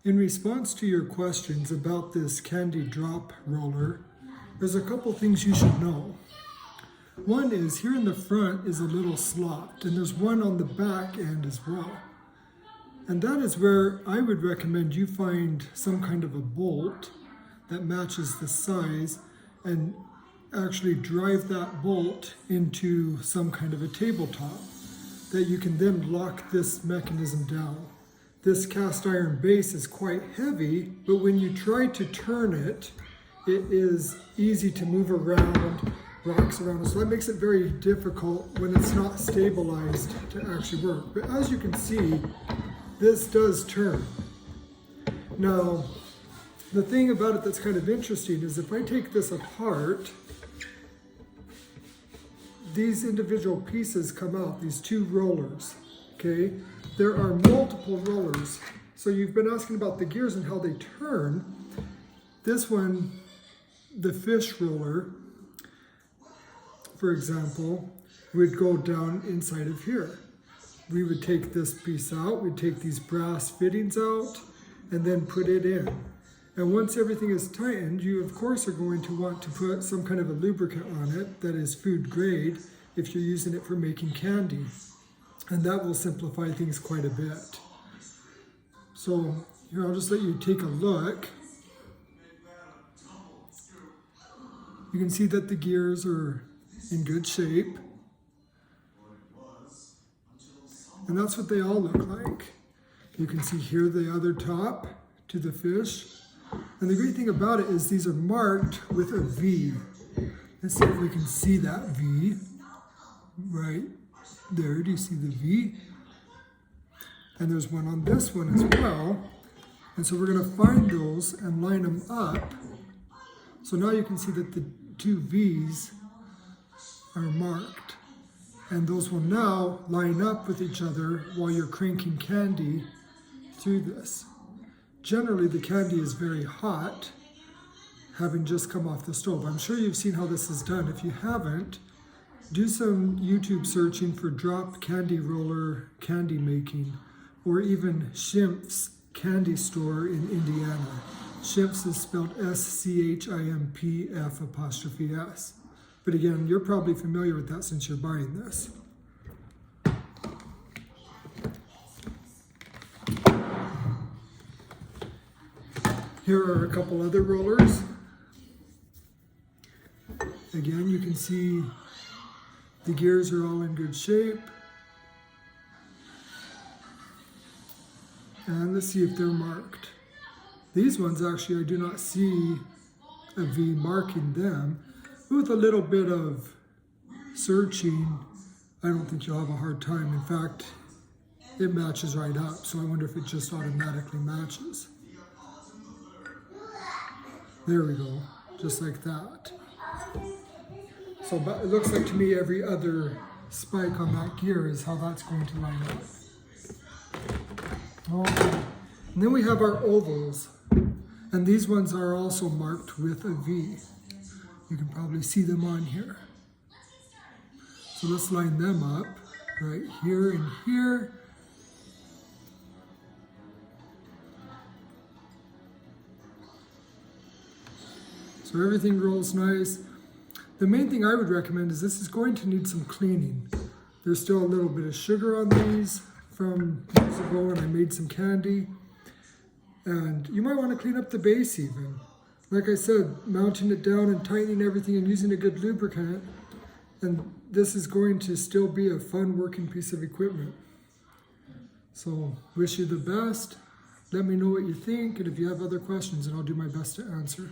In response to your questions about this candy drop roller, there's a couple things you should know. One is here in the front is a little slot, and there's one on the back end as well. And that is where I would recommend you find some kind of a bolt that matches the size and actually drive that bolt into some kind of a tabletop that you can then lock this mechanism down. This cast iron base is quite heavy, but when you try to turn it, it is easy to move around, rocks around. So that makes it very difficult when it's not stabilized to actually work. But as you can see, this does turn. Now, the thing about it that's kind of interesting is if I take this apart, these individual pieces come out, these two rollers, okay? There are multiple rollers. So you've been asking about the gears and how they turn. This one, the fish roller, for example, would go down inside of here. We would take this piece out, we'd take these brass fittings out, and then put it in. And once everything is tightened, you of course are going to want to put some kind of a lubricant on it that is food grade if you're using it for making candy. And that will simplify things quite a bit. So here, I'll just let you take a look. You can see that the gears are in good shape. And that's what they all look like. You can see here the other top to the fish. And the great thing about it is these are marked with a V. Let's see if we can see that V right there. Do you see the V? And there's one on this one as well. And so we're going to find those and line them up. So now you can see that the two V's are marked. And those will now line up with each other while you're cranking candy through this. Generally, the candy is very hot, having just come off the stove. I'm sure you've seen how this is done. If you haven't, do some YouTube searching for drop candy roller candy making, or even Schimpf's candy store in Indiana. Schimpf's is spelled S-C-H-I-M-P-F''S. But again, you're probably familiar with that since you're buying this. Here are a couple other rollers. Again, you can see the gears are all in good shape. And let's see if they're marked. These ones actually, I do not see a V marking them. With a little bit of searching, I don't think you'll have a hard time. In fact, it matches right up. So I wonder if it just automatically matches. There we go, just like that. So it looks like to me every other spike on that gear is how that's going to line up. Okay. And then we have our ovals. And these ones are also marked with a V. You can probably see them on here. So let's line them up right here and here. So everything rolls nice. The main thing I would recommend is this is going to need some cleaning. There's still a little bit of sugar on these from years ago when I made some candy. And you might want to clean up the base even. Like I said, mounting it down and tightening everything and using a good lubricant. And this is going to still be a fun working piece of equipment. So wish you the best. Let me know what you think. And if you have other questions, and I'll do my best to answer.